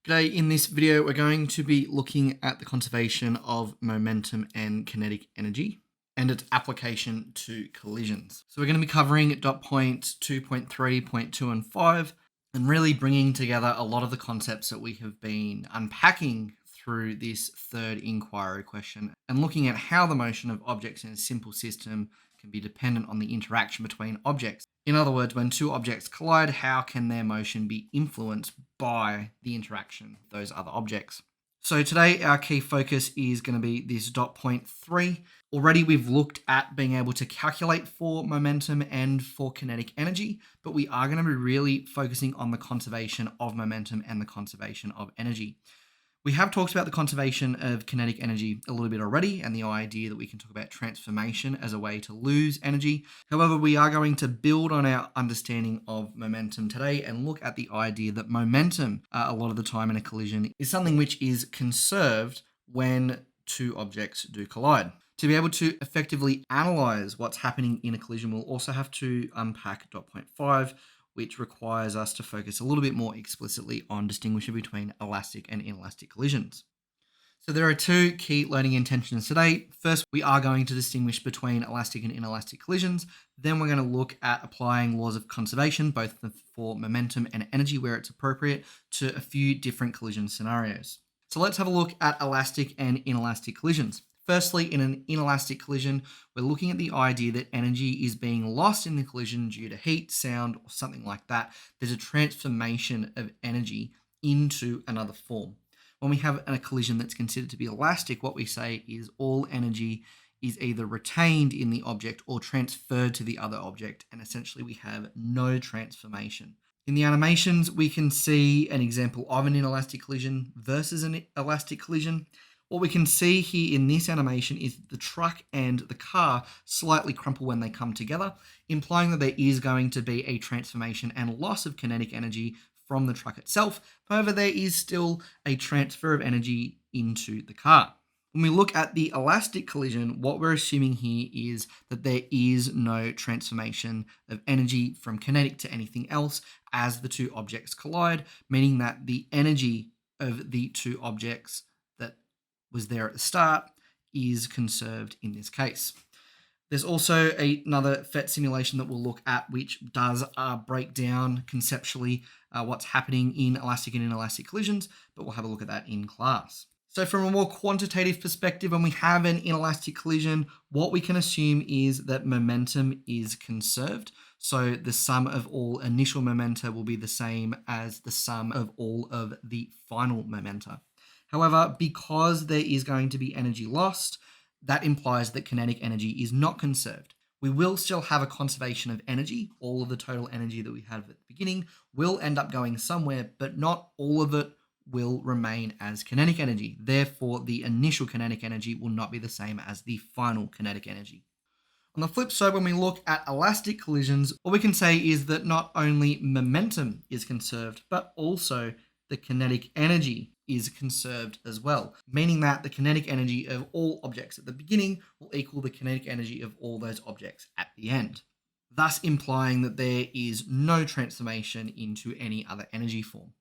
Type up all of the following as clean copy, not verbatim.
Today in this video, we're going to be looking at the conservation of momentum and kinetic energy and its application to collisions. So we're going to be covering dot points 2.3, point 2 and 5, and really bringing together a lot of the concepts that we have been unpacking through this third inquiry question and looking at how the motion of objects in a simple system can be dependent on the interaction between objects. In other words, when two objects collide, how can their motion be influenced by the interaction of those other objects? So today our key focus is going to be this dot point 3. Already we've looked at being able to calculate for momentum and for kinetic energy, but we are going to be really focusing on the conservation of momentum and the conservation of energy. We have talked about the conservation of kinetic energy a little bit already and the idea that we can talk about transformation as a way to lose energy. However, we are going to build on our understanding of momentum today and look at the idea that momentum, a lot of the time in a collision, is something which is conserved when two objects do collide. To be able to effectively analyze what's happening in a collision, we'll also have to unpack dot point 5, which requires us to focus a little bit more explicitly on distinguishing between elastic and inelastic collisions. So there are two key learning intentions today. First, we are going to distinguish between elastic and inelastic collisions. Then we're going to look at applying laws of conservation, both for momentum and energy where it's appropriate, to a few different collision scenarios. So let's have a look at elastic and inelastic collisions. Firstly, in an inelastic collision, we're looking at the idea that energy is being lost in the collision due to heat, sound, or something like that. There's a transformation of energy into another form. When we have a collision that's considered to be elastic, what we say is all energy is either retained in the object or transferred to the other object, and essentially we have no transformation. In the animations, we can see an example of an inelastic collision versus an elastic collision. What we can see here in this animation is the truck and the car slightly crumple when they come together, implying that there is going to be a transformation and loss of kinetic energy from the truck itself. However, there is still a transfer of energy into the car. When we look at the elastic collision, what we're assuming here is that there is no transformation of energy from kinetic to anything else as the two objects collide, meaning that the energy of the two objects that was there at the start is conserved in this case. There's also another PhET simulation that we'll look at, which does break down conceptually what's happening in elastic and inelastic collisions, but we'll have a look at that in class. So from a more quantitative perspective, when we have an inelastic collision, what we can assume is that momentum is conserved. So the sum of all initial momenta will be the same as the sum of all of the final momenta. However, because there is going to be energy lost, that implies that kinetic energy is not conserved. We will still have a conservation of energy. All of the total energy that we had at the beginning will end up going somewhere, but not all of it will remain as kinetic energy. Therefore, the initial kinetic energy will not be the same as the final kinetic energy. On the flip side, when we look at elastic collisions, what we can say is that not only momentum is conserved, but also the kinetic energy is conserved as well, meaning that the kinetic energy of all objects at the beginning will equal the kinetic energy of all those objects at the end, thus implying that there is no transformation into any other energy form.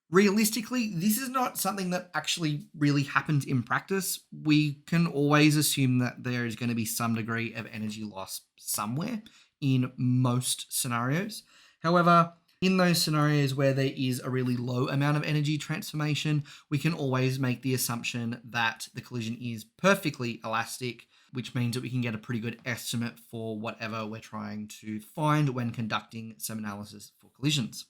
Realistically, this is not something that actually really happens in practice. We can always assume that there is going to be some degree of energy loss somewhere in most scenarios. However, in those scenarios where there is a really low amount of energy transformation, we can always make the assumption that the collision is perfectly elastic, which means that we can get a pretty good estimate for whatever we're trying to find when conducting some analysis for collisions.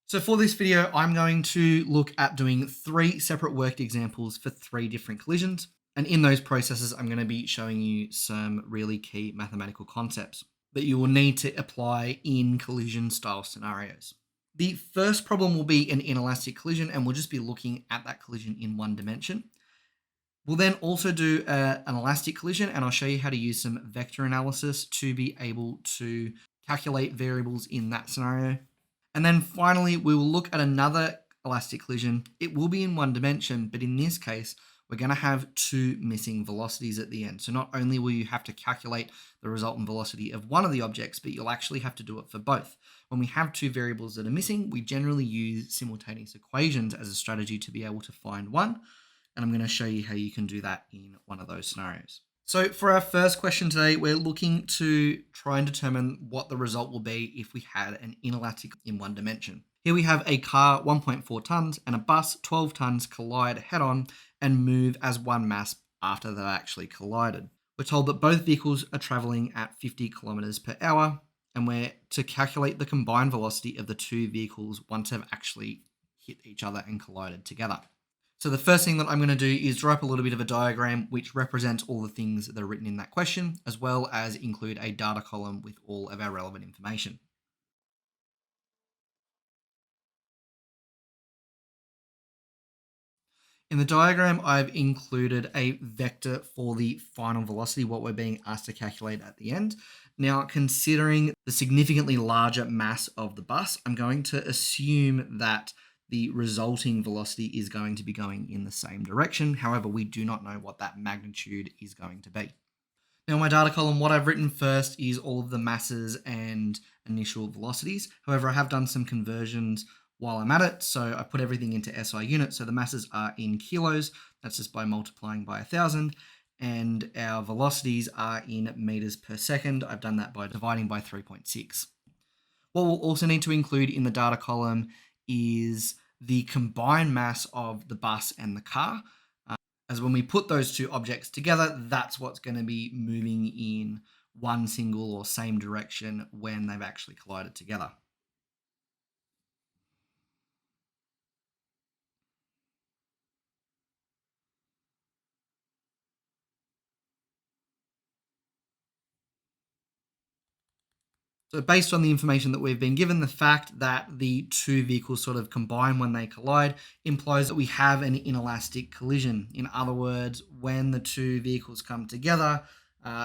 So for this video, I'm going to look at doing 3 separate worked examples for 3 different collisions. And in those processes, I'm going to be showing you some really key mathematical concepts that you will need to apply in collision style scenarios. The first problem will be an inelastic collision, and we'll just be looking at that collision in one dimension. We'll then also do an elastic collision, and I'll show you how to use some vector analysis to be able to calculate variables in that scenario. And then finally, we will look at another elastic collision. It will be in one dimension, but in this case, we're going to have 2 missing velocities at the end. So not only will you have to calculate the resultant velocity of one of the objects, but you'll actually have to do it for both, when we have two variables that are missing, we generally use simultaneous equations as a strategy to be able to find one. And I'm going to show you how you can do that in one of those scenarios. So for our first question today, we're looking to try and determine what the result will be if we had an inelastic in one dimension. Here we have a car 1.4 tons and a bus 12 tons collide head on and move as one mass after they've actually collided. We're told that both vehicles are traveling at 50 kilometers per hour, and we're to calculate the combined velocity of the two vehicles once they've actually hit each other and collided together. So the first thing that I'm going to do is draw up a little bit of a diagram which represents all the things that are written in that question, as well as include a data column with all of our relevant information. In the diagram, I've included a vector for the final velocity, what we're being asked to calculate at the end. Now, considering the significantly larger mass of the bus, I'm going to assume that the resulting velocity is going to be going in the same direction. However, we do not know what that magnitude is going to be. Now, in my data column, what I've written first is all of the masses and initial velocities. However, I have done some conversions while I'm at it. So I put everything into SI units. So the masses are in kilos. That's just by multiplying by 1,000. And our velocities are in meters per second. I've done that by dividing by 3.6. What we'll also need to include in the data column is the combined mass of the bus and the car. As when we put those two objects together, that's what's going to be moving in one single or same direction when they've actually collided together. So based on the information that we've been given, the fact that the two vehicles sort of combine when they collide implies that we have an inelastic collision. In other words, when the two vehicles come together,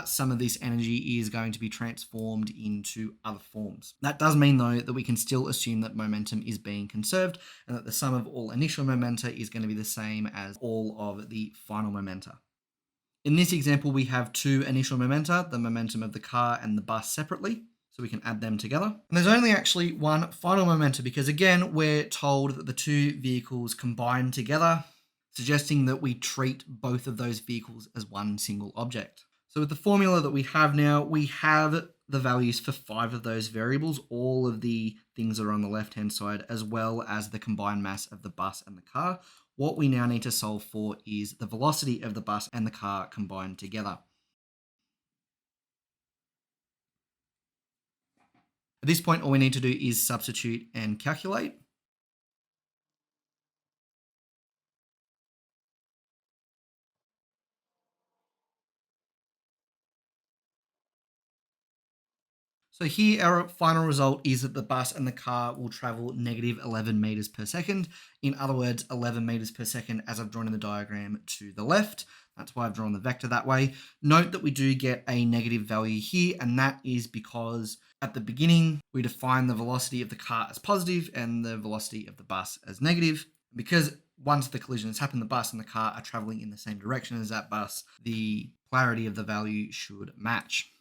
some of this energy is going to be transformed into other forms. That does mean, though, that we can still assume that momentum is being conserved and that the sum of all initial momenta is going to be the same as all of the final momenta. In this example, we have two initial momenta, the momentum of the car and the bus separately. So we can add them together. And there's only actually one final momenta because, again, we're told that the two vehicles combine together, suggesting that we treat both of those vehicles as one single object. So with the formula that we have now, we have the values for 5 of those variables, all of the things that are on the left-hand side, as well as the combined mass of the bus and the car. What we now need to solve for is the velocity of the bus and the car combined together. At this point, all we need to do is substitute and calculate. So here our final result is that the bus and the car will travel negative 11 meters per second. In other words, 11 meters per second as I've drawn in the diagram to the left. That's why I've drawn the vector that way. Note that we do get a negative value here, and that is because at the beginning, we define the velocity of the car as positive and the velocity of the bus as negative. Because once the collision has happened, the bus and the car are traveling in the same direction as that bus, the polarity of the value should match.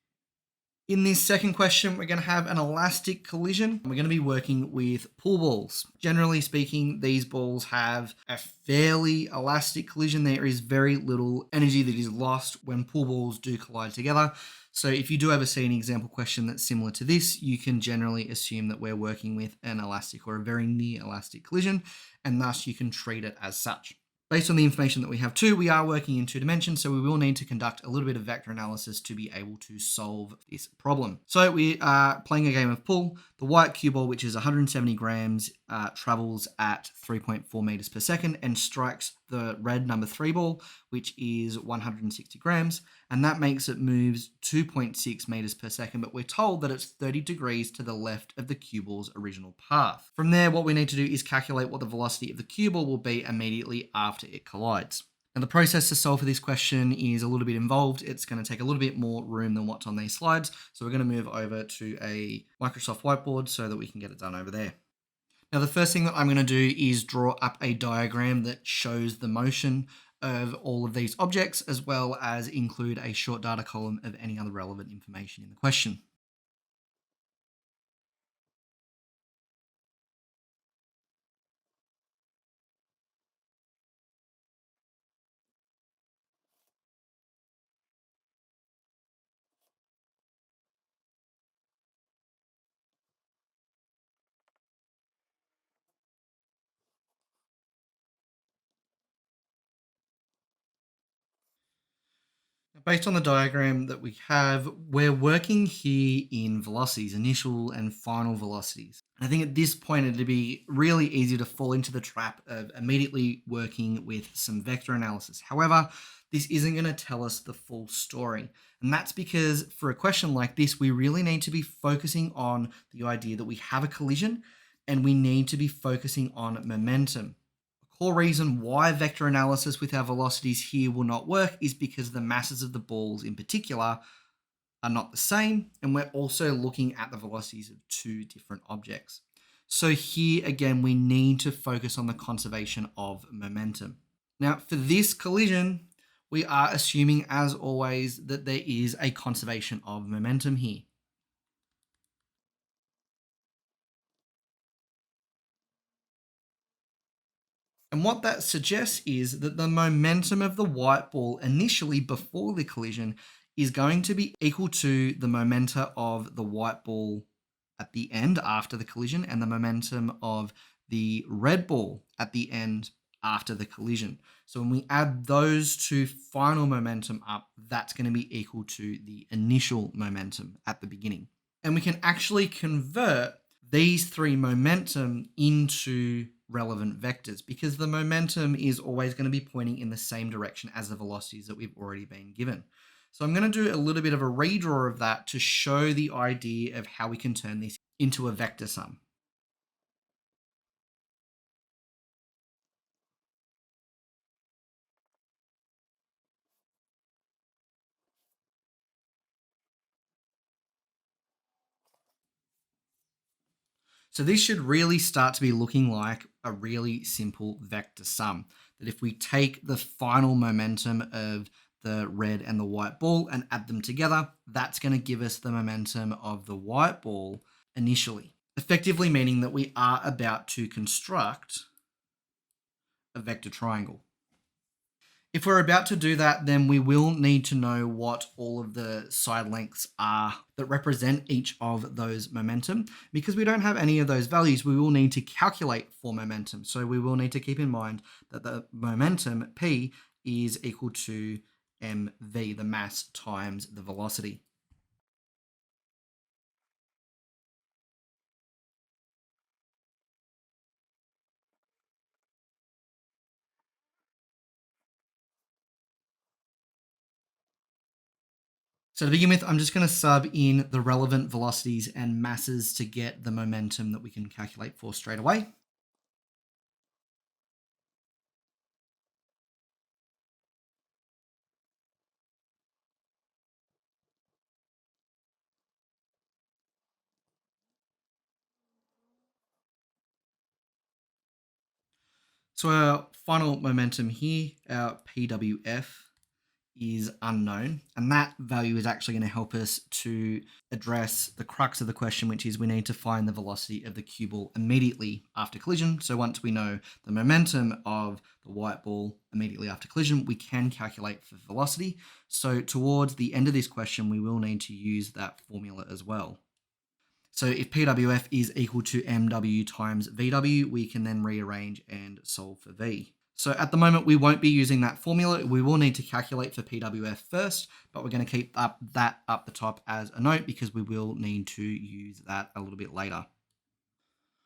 In this second question, we're going to have an elastic collision. We're going to be working with pool balls. Generally speaking, these balls have a fairly elastic collision. There is very little energy that is lost when pool balls do collide together. So if you do ever see an example question that's similar to this, you can generally assume that we're working with an elastic or a very near elastic collision, and thus you can treat it as such. Based on the information that we have too, we are working in 2 dimensions, so we will need to conduct a little bit of vector analysis to be able to solve this problem. So we are playing a game of pool. The white cue ball, which is 170 grams, travels at 3.4 meters per second and strikes the red number 3 ball, which is 160 grams, and that makes it moves 2.6 meters per second, but we're told that it's 30 degrees to the left of the cue ball's original path. From there, what we need to do is calculate what the velocity of the cue ball will be immediately after it collides. Now, the process to solve for this question is a little bit involved. It's going to take a little bit more room than what's on these slides, so we're going to move over to a Microsoft whiteboard so that we can get it done over there. Now, the first thing that I'm going to do is draw up a diagram that shows the motion of all of these objects, as well as include a short data column of any other relevant information in the question. Based on the diagram that we have, we're working here in velocities, initial and final velocities. I think at this point it'd be really easy to fall into the trap of immediately working with some vector analysis. However, this isn't going to tell us the full story. And that's because for a question like this, we really need to be focusing on the idea that we have a collision and we need to be focusing on momentum. Core reason why vector analysis with our velocities here will not work is because the masses of the balls in particular are not the same, and we're also looking at the velocities of two different objects. So here again, we need to focus on the conservation of momentum. Now for this collision, we are assuming as always that there is a conservation of momentum here. And what that suggests is that the momentum of the white ball initially before the collision is going to be equal to the momenta of the white ball at the end after the collision and the momentum of the red ball at the end after the collision. So when we add those two final momentum up, that's going to be equal to the initial momentum at the beginning. And we can actually convert these three momentum into relevant vectors because the momentum is always going to be pointing in the same direction as the velocities that we've already been given. So I'm going to do a little bit of a redraw of that to show the idea of how we can turn this into a vector sum. So this should really start to be looking like a really simple vector sum. That if we take the final momentum of the red and the white ball and add them together, that's going to give us the momentum of the white ball initially. Effectively meaning that we are about to construct a vector triangle. If we're about to do that, then we will need to know what all of the side lengths are that represent each of those momentum. Because we don't have any of those values, we will need to calculate for momentum. So we will need to keep in mind that the momentum, P, is equal to mv, the mass times the velocity. So to begin with, I'm just going to sub in the relevant velocities and masses to get the momentum that we can calculate for straight away. So our final momentum here, our PWF, is unknown. And that value is actually going to help us to address the crux of the question, which is we need to find the velocity of the cue ball immediately after collision. So once we know the momentum of the white ball immediately after collision, we can calculate for velocity. So towards the end of this question, we will need to use that formula as well. So if PWF is equal to MW times VW, we can then rearrange and solve for V. So at the moment, we won't be using that formula. We will need to calculate for PWF first, but we're going to keep that up the top as a note because we will need to use that a little bit later.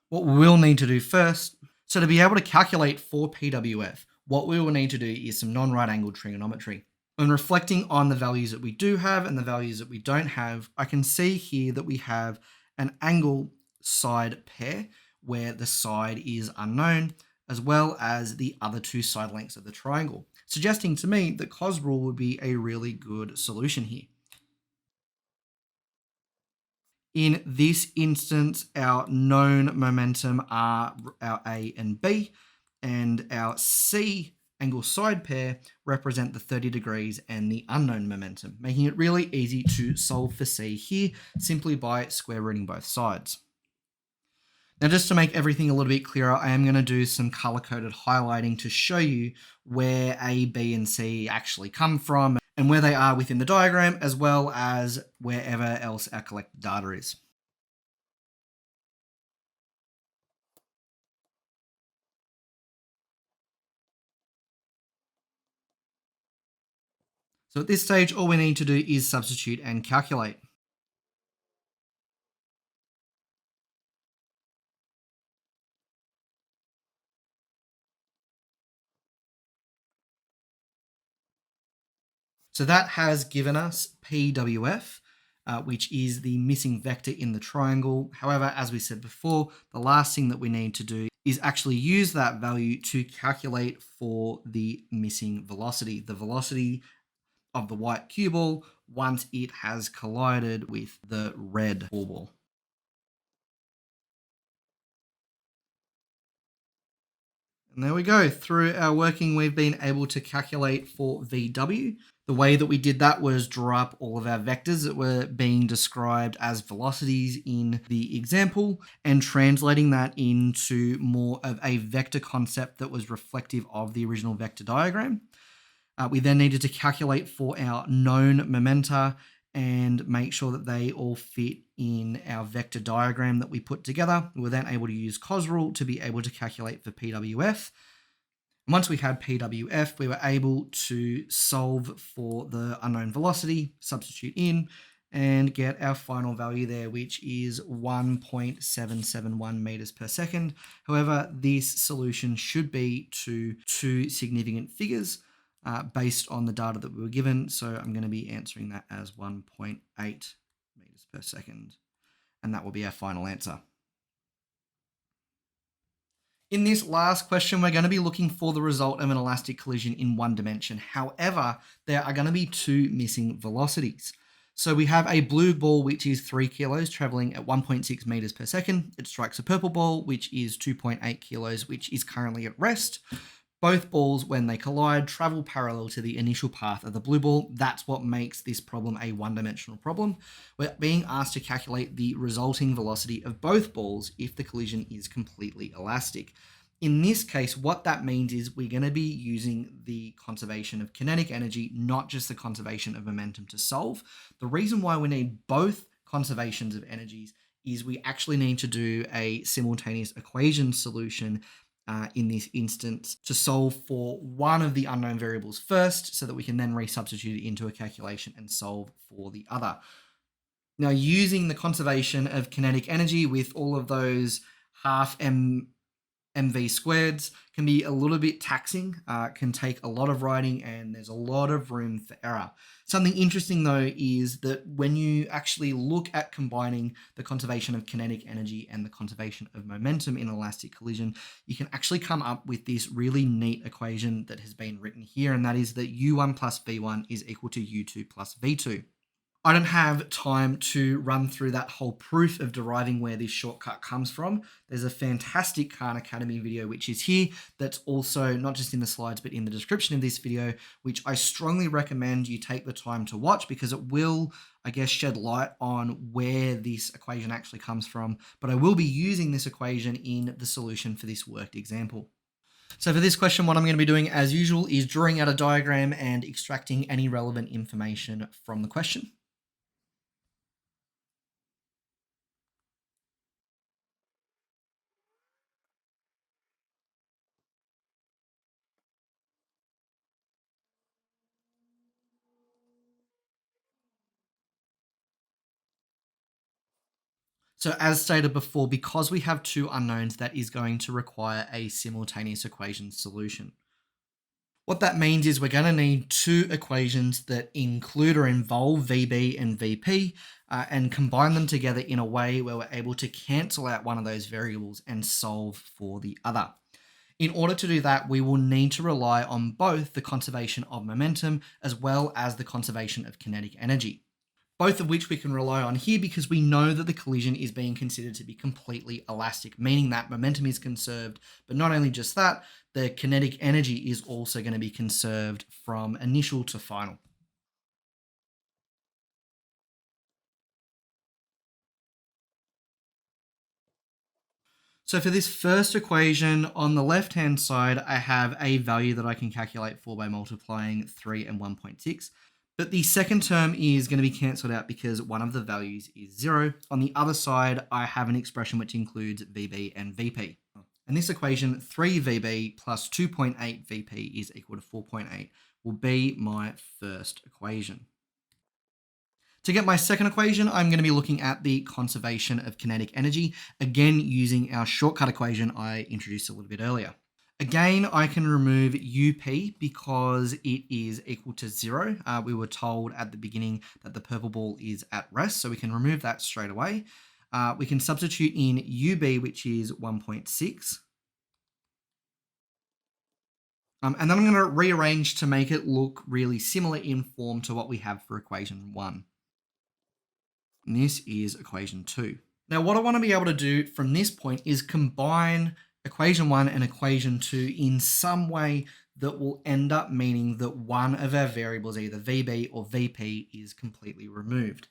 What we will need to do first, so to be able to calculate for PWF, what we will need to do is some non-right angled trigonometry. When reflecting on the values that we do have and the values that we don't have, I can see here that we have an angle side pair where the side is unknown, as well as the other two side lengths of the triangle, suggesting to me that cos rule would be a really good solution here. In this instance, our known momentum are our A and B, and our C angle side pair represent the 30 degrees and the unknown momentum, making it really easy to solve for C here simply by square rooting both sides. Now, just to make everything a little bit clearer, I am going to do some color-coded highlighting to show you where A, B, and C actually come from and where they are within the diagram, as well as wherever else our collected data is. So at this stage, all we need to do is substitute and calculate. So that has given us PWF, which is the missing vector in the triangle. However, as we said before, the last thing that we need to do is actually use that value to calculate for the missing velocity, the velocity of the white cue ball once it has collided with the red ball. And there we go. Through our working, we've been able to calculate for VW. The way that we did that was draw up all of our vectors that were being described as velocities in the example and translating that into more of a vector concept that was reflective of the original vector diagram. We then needed to calculate for our known momenta and make sure that they all fit in our vector diagram that we put together. We were then able to use cos rule to be able to calculate for PWF. And once we had PWF, we were able to solve for the unknown velocity, substitute in, and get our final value there, which is 1.771 meters per second. However, this solution should be to two significant figures based on the data that we were given. So I'm going to be answering that as 1.8 meters per second. And that will be our final answer. In this last question, we're going to be looking for the result of an elastic collision in one dimension. However, there are going to be two missing velocities. So we have a blue ball, which is 3 kilos, traveling at 1.6 meters per second. It strikes a purple ball, which is 2.8 kilos, which is currently at rest. Both balls, when they collide, travel parallel to the initial path of the blue ball. That's what makes this problem a one-dimensional problem. We're being asked to calculate the resulting velocity of both balls if the collision is completely elastic. In this case, what that means is we're going to be using the conservation of kinetic energy, not just the conservation of momentum to solve. The reason why we need both conservations of energies is we actually need to do a simultaneous equation solution in this instance to solve for one of the unknown variables first so that we can then resubstitute it into a calculation and solve for the other. Now, using the conservation of kinetic energy with all of those half mv squareds can be a little bit taxing, can take a lot of writing, and there's a lot of room for error. Something interesting though is that when you actually look at combining the conservation of kinetic energy and the conservation of momentum in elastic collision, you can actually come up with this really neat equation that has been written here, and that is that u1 plus v1 is equal to u2 plus v2. I don't have time to run through that whole proof of deriving where this shortcut comes from. There's a fantastic Khan Academy video which is here that's also not just in the slides but in the description of this video, which I strongly recommend you take the time to watch because it will, I guess, shed light on where this equation actually comes from. But I will be using this equation in the solution for this worked example. So for this question, what I'm going to be doing as usual is drawing out a diagram and extracting any relevant information from the question. So as stated before, because we have two unknowns, that is going to require a simultaneous equation solution. What that means is we're going to need two equations that include or involve VB and VP and combine them together in a way where we're able to cancel out one of those variables and solve for the other. In order to do that, we will need to rely on both the conservation of momentum as well as the conservation of kinetic energy, both of which we can rely on here because we know that the collision is being considered to be completely elastic, meaning that momentum is conserved. But not only just that, the kinetic energy is also going to be conserved from initial to final. So for this first equation, on the left-hand side, I have a value that I can calculate for by multiplying 3 and 1.6. But the second term is going to be cancelled out because one of the values is 0. On the other side, I have an expression which includes VB and VP. In this equation, 3 VB plus 2.8 VP is equal to 4.8 will be my first equation. To get my second equation, I'm going to be looking at the conservation of kinetic energy, again using our shortcut equation I introduced a little bit earlier. Again, I can remove UP because it is equal to 0. We were told at the beginning that the purple ball is at rest, so we can remove that straight away. We can substitute in UB, which is 1.6. And then I'm going to rearrange to make it look really similar in form to what we have for equation 1. And this is equation 2. Now, what I want to be able to do from this point is combine equation 1 and equation 2 in some way that will end up meaning that one of our variables, either VB or VP, is completely removed.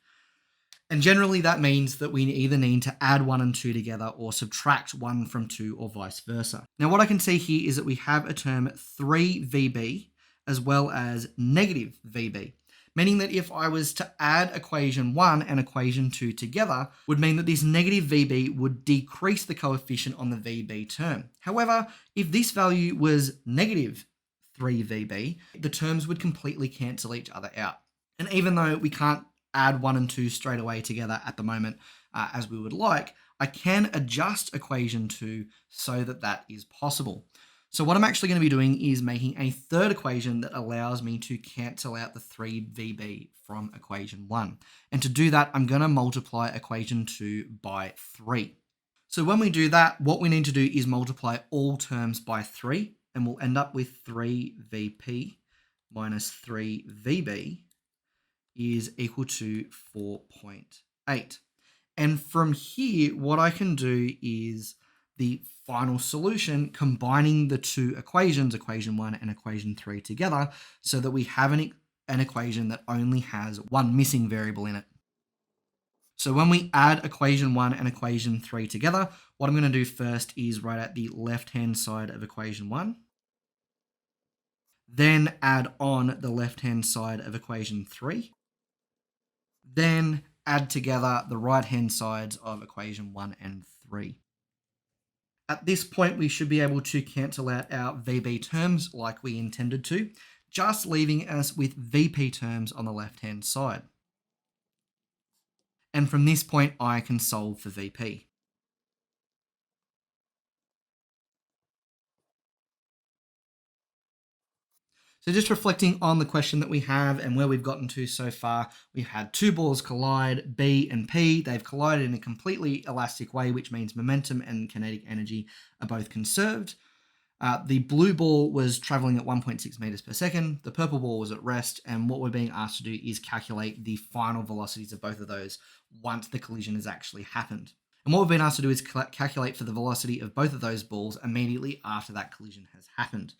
And generally that means that we either need to add 1 and 2 together or subtract 1 from 2 or vice versa. Now what I can see here is that we have a term 3VB as well as negative VB, meaning that if I was to add equation 1 and equation 2 together, would mean that this negative VB would decrease the coefficient on the VB term. However, if this value was negative 3VB, the terms would completely cancel each other out. And even though we can't add 1 and 2 straight away together at the moment as we would like, I can adjust equation 2 so that that is possible. So what I'm actually going to be doing is making a third equation that allows me to cancel out the 3VB from equation 1. And to do that, I'm going to multiply equation 2 by 3. So when we do that, what we need to do is multiply all terms by 3, and we'll end up with 3VP minus 3VB is equal to 4.8. And from here, what I can do is the final solution, combining the two equations, equation 1 and equation 3 together, so that we have an equation that only has one missing variable in it. So when we add equation 1 and equation 3 together, what I'm going to do first is write out the left-hand side of equation 1, then add on the left-hand side of equation 3, then add together the right-hand sides of equation 1 and 3. At this point, we should be able to cancel out our VB terms like we intended to, just leaving us with VP terms on the left-hand side. And from this point, I can solve for VP. So just reflecting on the question that we have and where we've gotten to so far, we've had two balls collide, B and P. They've collided in a completely elastic way, which means momentum and kinetic energy are both conserved. The blue ball was traveling at 1.6 meters per second. The purple ball was at rest. And what we're being asked to do is calculate the final velocities of both of those once the collision has actually happened. And what we've been asked to do is calculate for the velocity of both of those balls immediately after that collision has happened.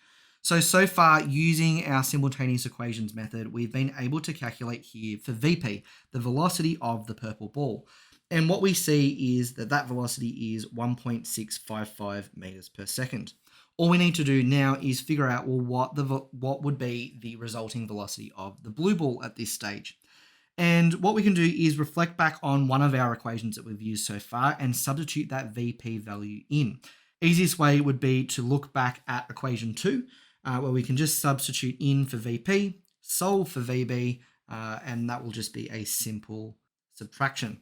So far, using our simultaneous equations method, we've been able to calculate here for VP, the velocity of the purple ball. And what we see is that that velocity is 1.655 meters per second. All we need to do now is figure out, well, what would be the resulting velocity of the blue ball at this stage. And what we can do is reflect back on one of our equations that we've used so far and substitute that VP value in. Easiest way would be to look back at equation 2, where we can just substitute in for VP, solve for VB, and that will just be a simple subtraction.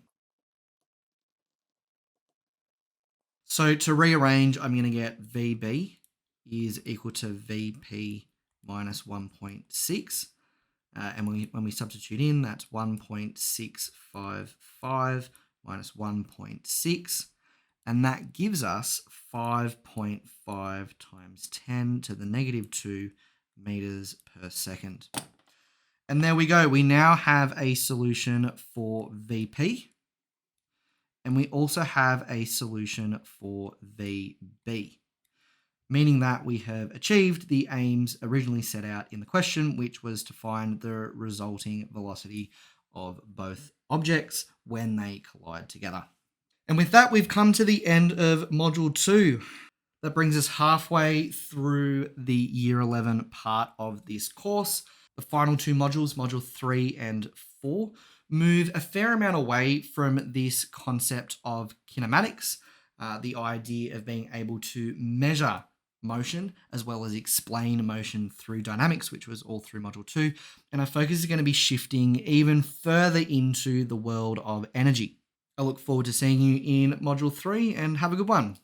So to rearrange, I'm going to get VB is equal to VP minus 1.6. And when we substitute in, that's 1.655 minus 1.6. And that gives us 5.5 times 10 to the negative 2 meters per second. And there we go. We now have a solution for VP. And we also have a solution for VB, meaning that we have achieved the aims originally set out in the question, which was to find the resulting velocity of both objects when they collide together. And with that, we've come to the end of Module 2. That brings us halfway through the Year 11 part of this course. The final two modules, Module 3 and 4, move a fair amount away from this concept of kinematics, the idea of being able to measure motion, as well as explain motion through dynamics, which was all through module 2. And our focus is going to be shifting even further into the world of energy. I look forward to seeing you in module 3 and have a good one.